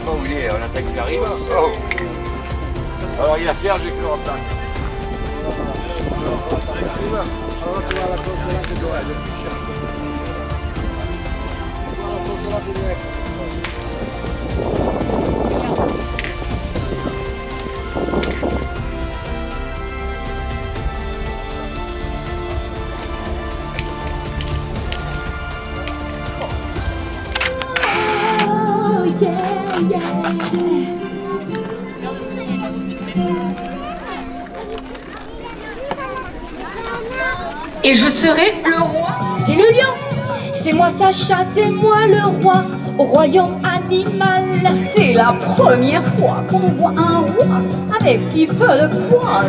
Pas où il est, on attaque qui arrive. Oh. Alors il y a Serge qui le remplace. Et je serai le roi. C'est le lion. C'est moi Sacha, c'est moi le roi au royaume animal. C'est la première fois qu'on voit un roi avec si peu de poils.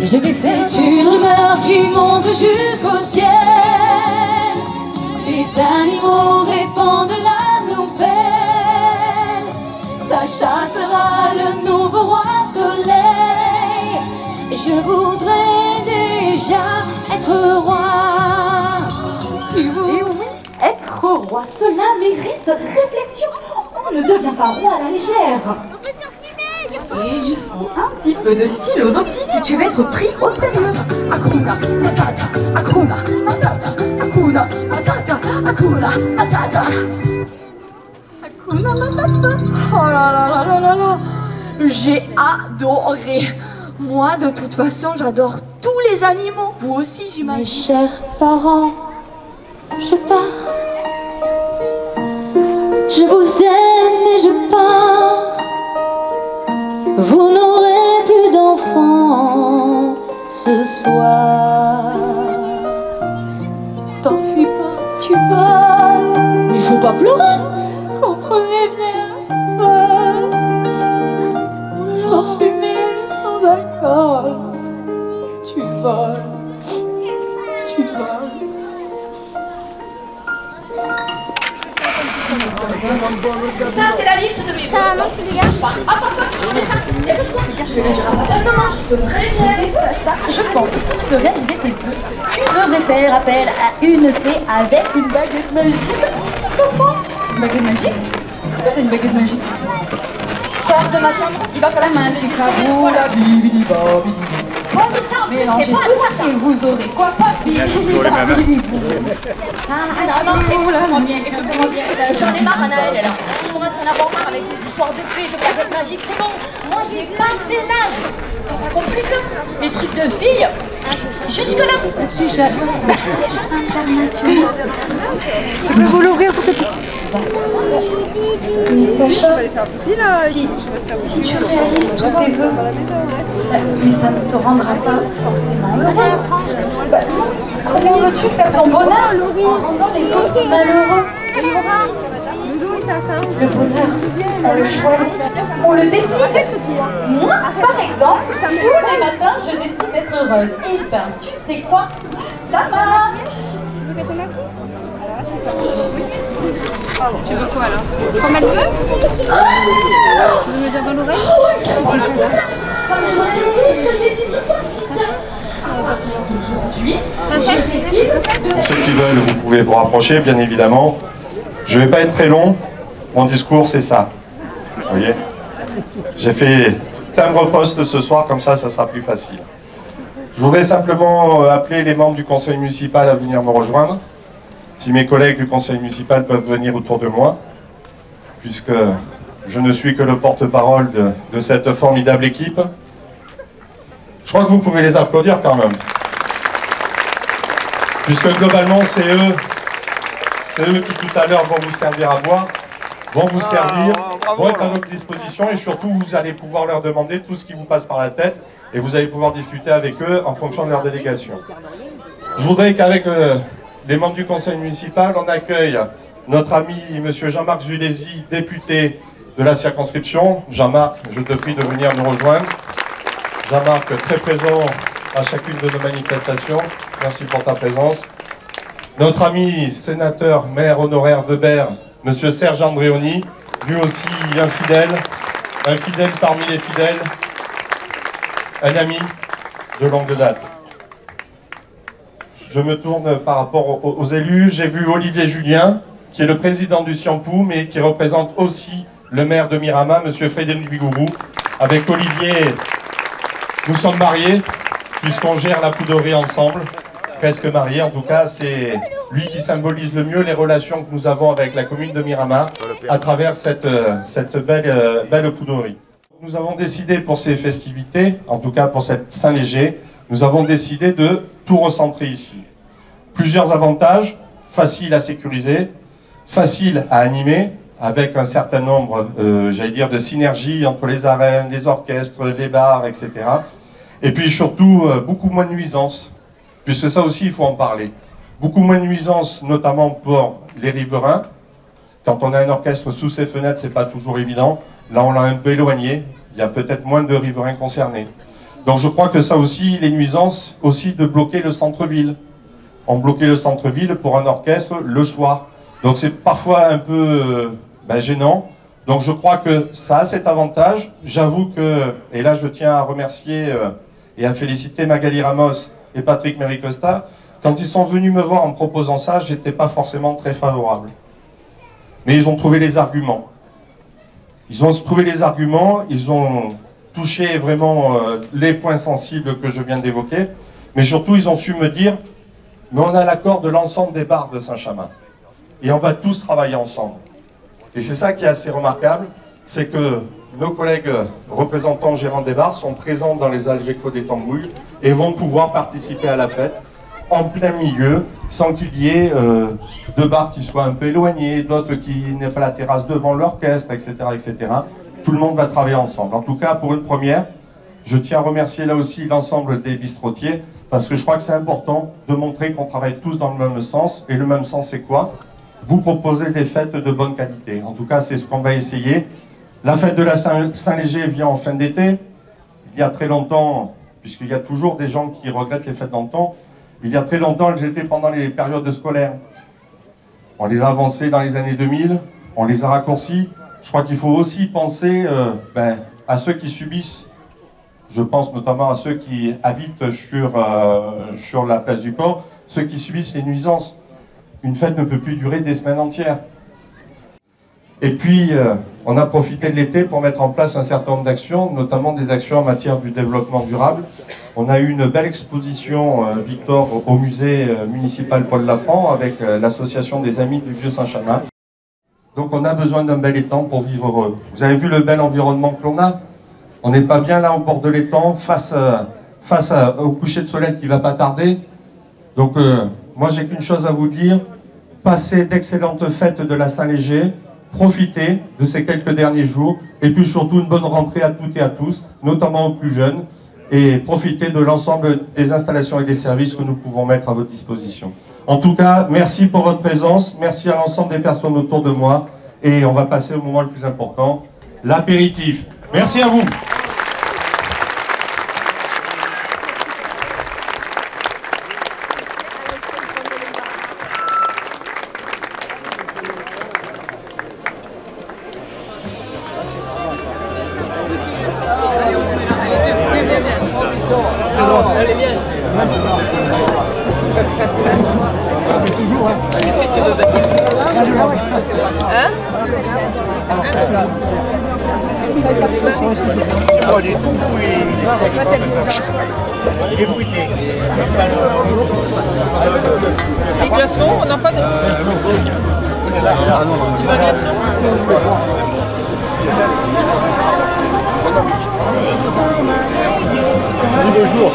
Je vais faire C'est une rumeur qui monte jusqu'au ciel. Les animaux répandent la nouvelle. Sacha sera le nouveau roi soleil. Je voudrais déjà être roi. Et oui, être roi, cela mérite réflexion. On ne devient pas roi à la légère. Et il faut un petit peu de philosophie si tu veux être pris au sérieux. Hakuna Matata, Hakuna Matata, Hakuna Matata, Hakuna Matata. Hakuna Matata. Oh là là là là là là. J'ai adoré. Moi, de toute façon, j'adore tous les animaux. Vous aussi, Mes j'imagine. chers parents, je pars. Je vous aime et je pars. Vous n'aurez plus d'enfants ce soir. T'enfuis pas, tu voles. Mais faut pas pleurer. Comprenez bien, vol. Sans fumée, sans alcool. Tu voles. Tu voles. Ça, c'est la liste de mes vœux. Donc, hop, je mets ça. Dépêche-toi. Non, je te préviens. Sacha, je pense que si tu veux réaliser tes vœux, tu devrais faire appel à une fée avec une baguette magique. Comment? Une baguette magique? Pourquoi t'as une baguette magique? Sors de ma chambre, il va falloir que je te dise combien de fois. Oh, c'est ça, en plus, Mélangez c'est pas tout toi, ça. et vous aurez quoi? Ah, non, écoute-moi bien, écoute-moi bien. J'en ai marre, Anaël, là. Dis-moi ça. en avoir marre avec les histoires de fées, de baguettes magiques, c'est bon. Moi, j'ai passé l'âge. T'as pas compris ça? Les trucs de filles, jusque-là. Je peux vous l'ouvrir pour cette... Mais Sacha, si tu réalises tous tes vœux, mais ça ne te rendra pas forcément heureux. Bah, comment veux-tu faire ton bonheur en rendant les autres malheureux? Le bonheur, on le choisit, on le décide. Moi, par exemple, tous les matins, je décide d'être heureuse. Et ben, tu sais quoi? Ça marche. Tu veux quoi alors? Comme elle veut? Tu veux me dire dans l'oreille? Voilà, c'est ça. Enfin, je dois dire ce que j'ai dit sur toi, c'est ça. Aujourd'hui, je décide de... Pour ceux qui veulent, vous pouvez vous rapprocher, bien évidemment. Je ne vais pas être très long. Mon discours, c'est ça. Vous voyez? J'ai fait timbre-poste ce soir, comme ça sera plus facile. Je voudrais simplement appeler les membres du conseil municipal à venir me rejoindre. Si mes collègues du conseil municipal peuvent venir autour de moi, puisque je ne suis que le porte-parole de cette formidable équipe. Je crois que vous pouvez les applaudir quand même. Puisque globalement, c'est eux qui tout à l'heure vont vous servir à boire, vont vous servir, vont être à votre disposition et surtout vous allez pouvoir leur demander tout ce qui vous passe par la tête et vous allez pouvoir discuter avec eux en fonction de leur délégation. Je voudrais qu'avec les membres du conseil municipal, on accueille notre ami M. Jean-Marc Zulesi, député de la circonscription. Jean-Marc, je te prie de venir nous rejoindre. Jean-Marc, très présent à chacune de nos manifestations. Merci pour ta présence. Notre ami sénateur, maire honoraire de Berre, M. Serge Andréoni, lui aussi un fidèle parmi les fidèles, un ami de longue date. Je me tourne par rapport aux élus. J'ai vu Olivier Julien, qui est le président du Ciampou, mais qui représente aussi le maire de Mirama, M. Frédéric Bigourou. Avec Olivier, nous sommes mariés, puisqu'on gère la poudrerie ensemble. Presque mariés, en tout cas, c'est lui qui symbolise le mieux les relations que nous avons avec la commune de Mirama à travers cette belle poudrerie. Nous avons décidé pour ces festivités, en tout cas pour cette Saint-Léger, nous avons décidé de tout recentrer ici. Plusieurs avantages, facile à sécuriser, facile à animer, avec un certain nombre, j'allais dire, de synergies entre les arènes, les orchestres, les bars, etc. Et puis surtout, beaucoup moins de nuisances, puisque ça aussi, il faut en parler. Beaucoup moins de nuisances, notamment pour les riverains. Quand on a un orchestre sous ses fenêtres, c'est pas toujours évident. Là, on l'a un peu éloigné. Il y a peut-être moins de riverains concernés. Donc je crois que ça aussi, les nuisances, aussi de bloquer le centre-ville. On bloquait le centre-ville pour un orchestre le soir. Donc c'est parfois un peu gênant. Donc je crois que ça a cet avantage. J'avoue que, et là je tiens à remercier et à féliciter Magali Ramos et Patrick Mericosta. Quand ils sont venus me voir en proposant ça, j'étais pas forcément très favorable. Mais ils ont trouvé les arguments. Ils ont trouvé les arguments, ils ont touché vraiment les points sensibles que je viens d'évoquer, mais surtout ils ont su me dire, mais on a l'accord de l'ensemble des bars de Saint-Chamin, et on va tous travailler ensemble. Et c'est ça qui est assez remarquable, c'est que nos collègues représentants gérants des bars sont présents dans les Algeco des Tambouilles et vont pouvoir participer à la fête en plein milieu, sans qu'il y ait de bars qui soient un peu éloignés, d'autres qui n'aient pas la terrasse devant l'orchestre, etc., etc. Tout le monde va travailler ensemble. En tout cas, pour une première, je tiens à remercier là aussi l'ensemble des bistrotiers, parce que je crois que c'est important de montrer qu'on travaille tous dans le même sens. Et le même sens, c'est quoi? Vous proposer des fêtes de bonne qualité. En tout cas, c'est ce qu'on va essayer. La fête de la Saint-Léger vient en fin d'été. Il y a très longtemps, puisqu'il y a toujours des gens qui regrettent les fêtes d'antan, il y a très longtemps, elles étaient pendant les périodes scolaires. On les a avancées dans les années 2000, on les a raccourcies. Je crois qu'il faut aussi penser à ceux qui subissent. Je pense notamment à ceux qui habitent sur la place du port, ceux qui subissent les nuisances. Une fête ne peut plus durer des semaines entières. Et puis, on a profité de l'été pour mettre en place un certain nombre d'actions, notamment des actions en matière du développement durable. On a eu une belle exposition, Victor, au musée municipal Paul Lafranc, avec l'association des Amis du Vieux Saint-Chamin. Donc on a besoin d'un bel étang pour vivre heureux. Vous avez vu le bel environnement que l'on a? On n'est pas bien là au bord de l'étang, face au coucher de soleil qui va pas tarder. Donc moi j'ai qu'une chose à vous dire, passez d'excellentes fêtes de la Saint-Léger, profitez de ces quelques derniers jours, et puis surtout une bonne rentrée à toutes et à tous, notamment aux plus jeunes, et profitez de l'ensemble des installations et des services que nous pouvons mettre à votre disposition. En tout cas, merci pour votre présence, merci à l'ensemble des personnes autour de moi, et on va passer au moment le plus important, l'apéritif. Merci à vous. Qu'est-ce que tu veux, Baptiste? Hein? Les glaçons, on n'a pas de... Tu veux glaçons? Bonjour.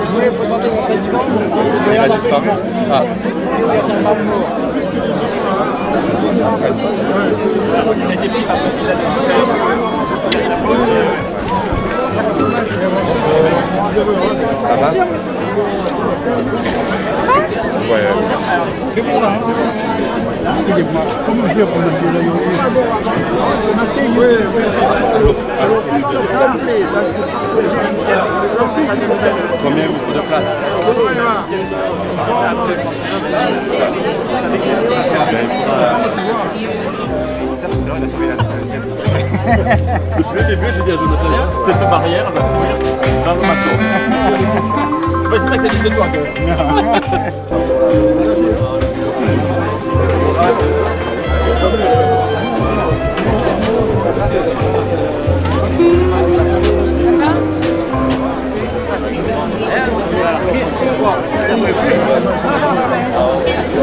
Je voulais présenter mon président. Il a disparu. Ah. Ça va? Ouais. C'est bon là. Combien il vous faut de place? Le début, j'ai dit à Jonathan, cette barrière va finir dans le bateau. C'est vrai que ça dit de toi.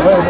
Ouais,